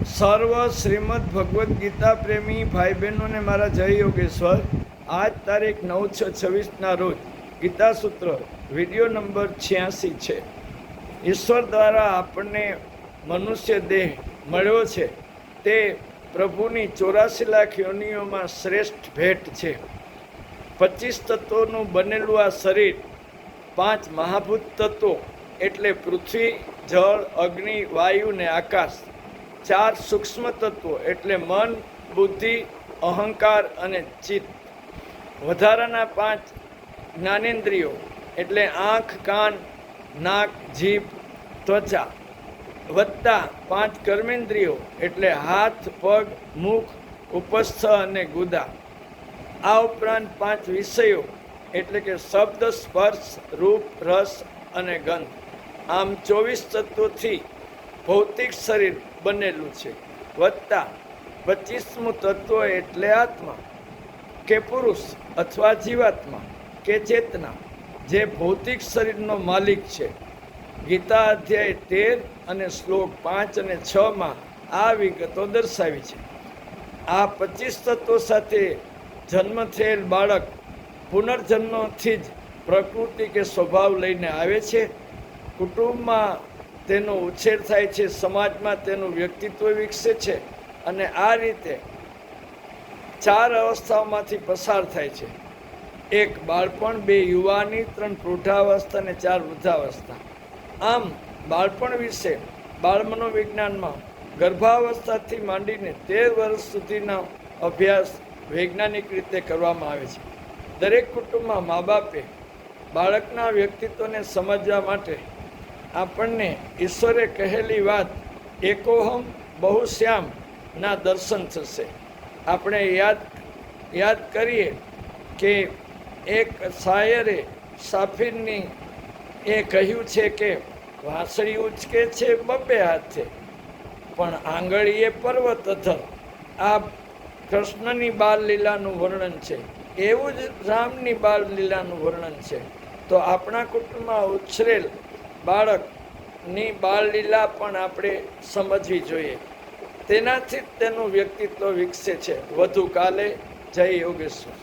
સર્વ શ્રીમદ ભગવદ્ ગીતા પ્રેમી ભાઈ બહેનોને મારા જય યોગેશ્વર. આજ તારીખ 9/6/26ના રોજ ગીતા સૂત્ર વિડીયો નંબર 86 છે. ઈશ્વર દ્વારા આપણને મનુષ્ય દેહ મળ્યો છે તે પ્રભુની 84 લાખ યોનિઓમાં શ્રેષ્ઠ ભેટ છે. 25 તત્વોનું બનેલું આ શરીર 5 મહાભૂત તત્વો એટલે પૃથ્વી, જળ, અગ્નિ, વાયુ ને આકાશ, 4 સૂક્ષ્મ તત્વો એટલે મન, બુદ્ધિ, અહંકાર અને ચિત્ત, વધારાના 5 જ્ઞાનેન્દ્રિયો એટલે આંખ, કાન, નાક, જીભ, ત્વચા, વત્તા 5 કર્મેન્દ્રિયો એટલે હાથ, પગ, મુખ, ઉપસ્થ અને ગુદા. આ ઉપરાંત 5 વિષયો એટલે કે શબ્દ, સ્પર્શ, રૂપ, રસ અને ગંધ. આમ 24 તત્વોથી ભૌતિક શરીર બનેલું છે. વત્તા 25મું તત્વ એટલે આત્મા કે પુરુષ અથવા જીવાત્મા કે ચેતના, જે ભૌતિક શરીરનો માલિક છે. ગીતા અધ્યાય 13 અને શ્લોક 5 અને 6માં આ વિગતો દર્શાવી છે. આ 25 તત્વો સાથે જન્મ થયેલ બાળક પુનર્જન્મથી જ પ્રકૃતિ કે સ્વભાવ લઈને આવે છે. કુટુંબમાં તેનો ઉછેર થાય છે, સમાજમાં તેનું વ્યક્તિત્વ વિકસે છે અને આ રીતે 4 અવસ્થાઓમાંથી પસાર થાય છે. 1 બાળપણ, 2 યુવાની, 3 પ્રૌઢાવસ્થા અને 4 વૃદ્ધાવસ્થા. આમ બાળપણ વિશે બાળ મનોવિજ્ઞાનમાં ગર્ભાવસ્થાથી માંડીને 13 વર્ષ સુધીનો અભ્યાસ વૈજ્ઞાનિક રીતે કરવામાં આવે છે. દરેક કુટુંબમાં મા બાપે બાળકના વ્યક્તિત્વને સમજવા માટે આપણને ઈશ્વરે કહેલી વાત એકોહમ બહુશ્યામ ના દર્શન થશે. આપણે યાદ કરીએ કે એક શાયરે સાફીરની એ કહ્યું છે કે વાંસળી ઉચકે છે 2 હાથે પણ આંગળીએ પર્વત અધર. આ કૃષ્ણની બાળ લીલાનું વર્ણન છે. એવું જ રામની બાળ લીલાનું વર્ણન છે. તો આપણા કુટુંબમાં ઉછરેલ બાળકની બાળ લીલા પણ આપણે સમજવી જોઈએ. તેનાથી જ તેનું વ્યક્તિત્વ વિકસે છે. વધુ કાલે. જય યોગેશ્વર.